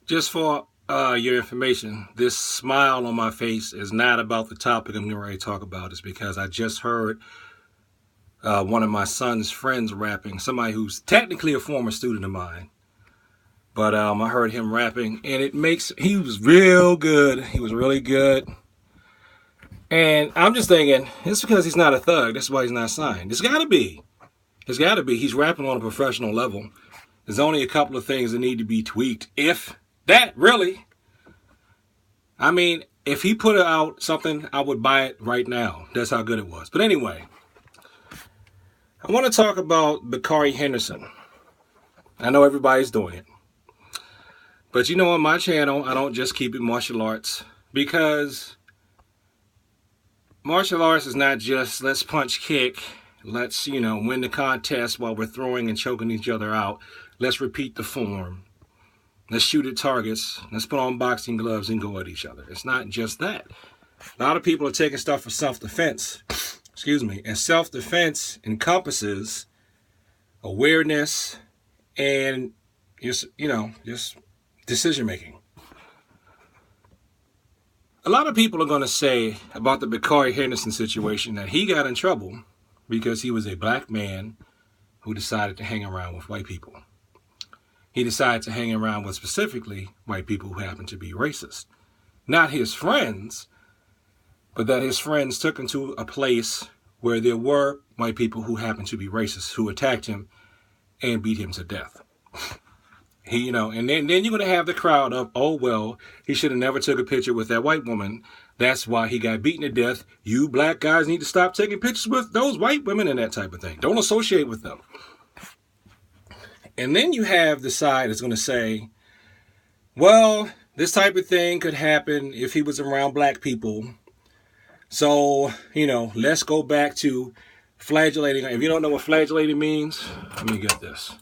Just for your information, this smile on my face is not about the topic I'm going to talk about. It's because I just heard one of my son's friends rapping, somebody who's technically a former student of mine. But I heard him rapping, and he was real good. He was really good. And I'm just thinking, it's because he's not a thug. That's why he's not signed. It's got to be. It's got to be. He's rapping on a professional level. There's only a couple of things that need to be tweaked. If that, really. I mean, if he put out something, I would buy it right now. That's how good it was. But anyway, I want to talk about Bakari Henderson. I know everybody's doing it. But you know, on my channel, I don't just keep it martial arts. Because martial arts is not just let's punch, kick, let's, win the contest while we're throwing and choking each other out. Let's repeat the form. Let's shoot at targets. Let's put on boxing gloves and go at each other. It's not just that. A lot of people are taking stuff for self-defense. Excuse me. And self-defense encompasses awareness and just decision-making. A lot of people are going to say about the Bakari Henderson situation that he got in trouble because he was a black man who decided to hang around with white people. He decided to hang around with specifically white people who happened to be racist. Not his friends, but that his friends took him to a place where there were white people who happened to be racist, who attacked him and beat him to death. And then you're going to have the crowd of, oh, well, he should have never took a picture with that white woman. That's why he got beaten to death. You black guys need to stop taking pictures with those white women and that type of thing. Don't associate with them. And then you have the side that's going to say, well, this type of thing could happen if he was around black people. So, let's go back to flagellating. If you don't know what flagellating means, let me get this.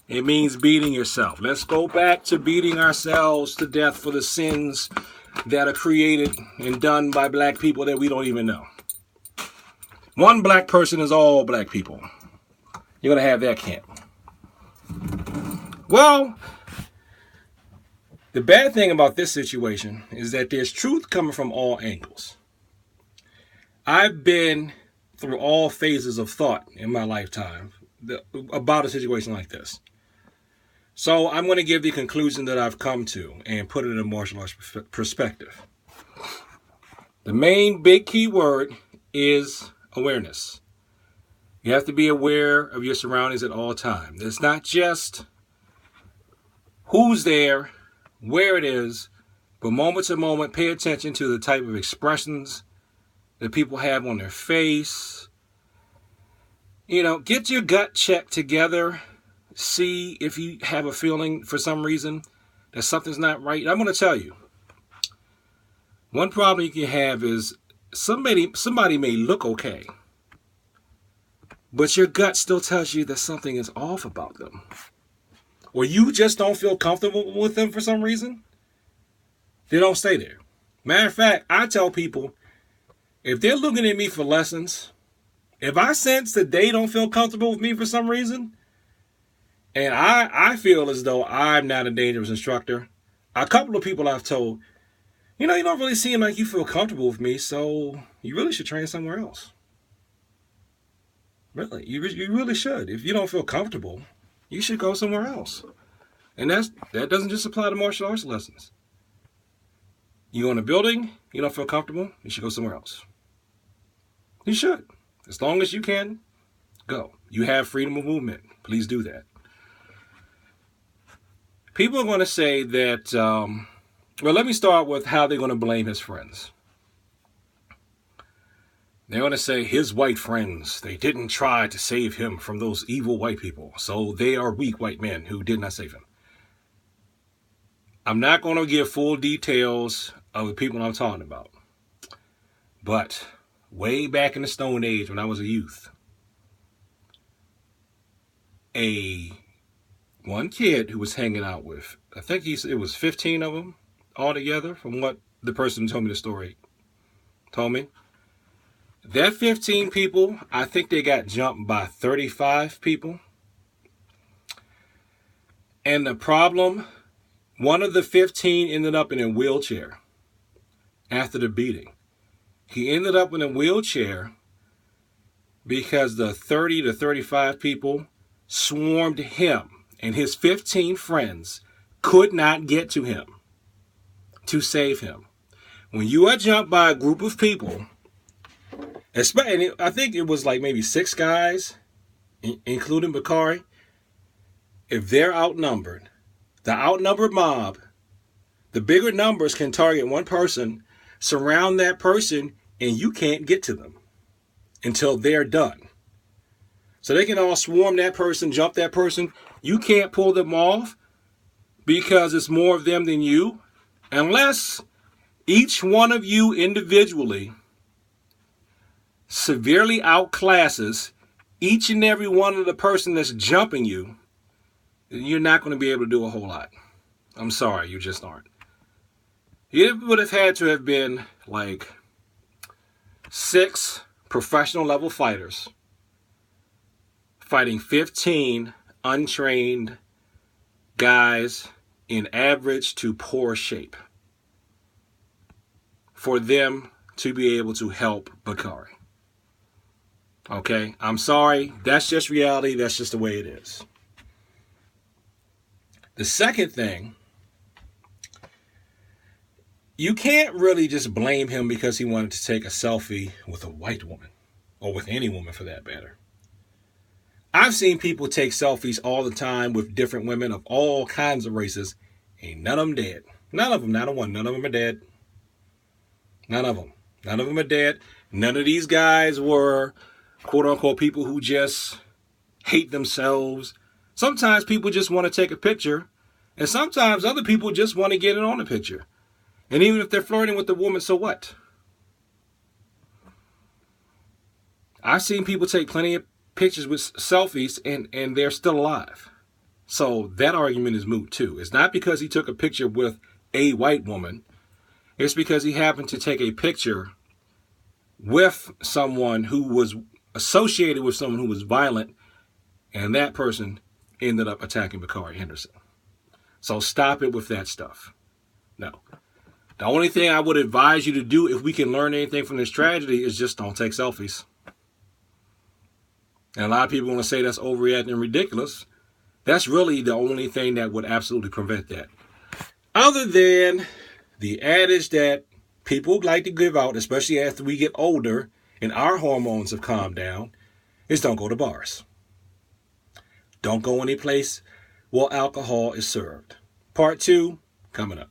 It means beating yourself. Let's go back to beating ourselves to death for the sins that are created and done by black people that we don't even know. One black person is all black people. You're going to have that camp. Well, the bad thing about this situation is that there's truth coming from all angles. I've been through all phases of thought in my lifetime about a situation like this. So I'm going to give the conclusion that I've come to and put it in a martial arts perspective. The main big key word is awareness. You have to be aware of your surroundings at all times. It's not just who's there, where it is, but moment to moment, pay attention to the type of expressions that people have on their face. Get your gut check together. See if you have a feeling for some reason that something's not right. I'm going to tell you. One problem you can have is somebody may look okay, but your gut still tells you that something is off about them. Or you just don't feel comfortable with them for some reason. They don't stay there. Matter of fact, I tell people, if they're looking at me for lessons, if I sense that they don't feel comfortable with me for some reason, and I feel as though I'm not a dangerous instructor, a couple of people I've told, you don't really seem like you feel comfortable with me, so you really should train somewhere else. Really, you really should. If you don't feel comfortable, you should go somewhere else. And that doesn't just apply to martial arts lessons. You go in a building, you don't feel comfortable, you should go somewhere else. You should. As long as you can, go. You have freedom of movement. Please do that. People are going to say that, let me start with how they're going to blame his friends. They're going to say his white friends, they didn't try to save him from those evil white people. So they are weak white men who did not save him. I'm not going to give full details of the people I'm talking about. But way back in the Stone Age when I was a youth, one kid who was hanging out with, I think it was 15 of them altogether from what the person who told me the story told me. That 15 people, I think they got jumped by 35 people. And the problem, one of the 15 ended up in a wheelchair after the beating. He ended up in a wheelchair because the 30 to 35 people swarmed him, and his 15 friends could not get to him to save him. When you are jumped by a group of people, especially, I think it was like maybe 6 guys, including Bakari, if they're outnumbered, the outnumbered mob, the bigger numbers can target one person, surround that person, and you can't get to them until they're done. So they can all swarm that person, jump that person. You can't pull them off because it's more of them than you, unless each one of you individually severely outclasses each and every one of the person that's jumping you. You're not going to be able to do a whole lot. I'm sorry, you just aren't. It would have had to have been like 6 professional level fighters fighting 15 untrained guys in average to poor shape for them to be able to help Bakari. Okay, I'm sorry. That's just reality. That's just the way it is. The second thing, you can't really just blame him because he wanted to take a selfie with a white woman, or with any woman for that matter. I've seen people take selfies all the time with different women of all kinds of races. Ain't none of them dead. None of them, not a one. None of them are dead. None of them. None of them are dead. None of these guys were, quote unquote, people who just hate themselves. Sometimes people just want to take a picture, and sometimes other people just want to get it on the picture. And even if they're flirting with the woman, so what? I've seen people take plenty of pictures with selfies and they're still alive. So that argument is moot too. It's not because he took a picture with a white woman. It's because he happened to take a picture with someone who was associated with someone who was violent, and that person ended up attacking Bakari Henderson. So stop it with that stuff. No. The only thing I would advise you to do, if we can learn anything from this tragedy, is just don't take selfies. And a lot of people want to say that's overreacting and ridiculous. That's really the only thing that would absolutely prevent that. Other than the adage that people like to give out, especially after we get older and our hormones have calmed down, is don't go to bars. Don't go any place where alcohol is served. Part 2, coming up.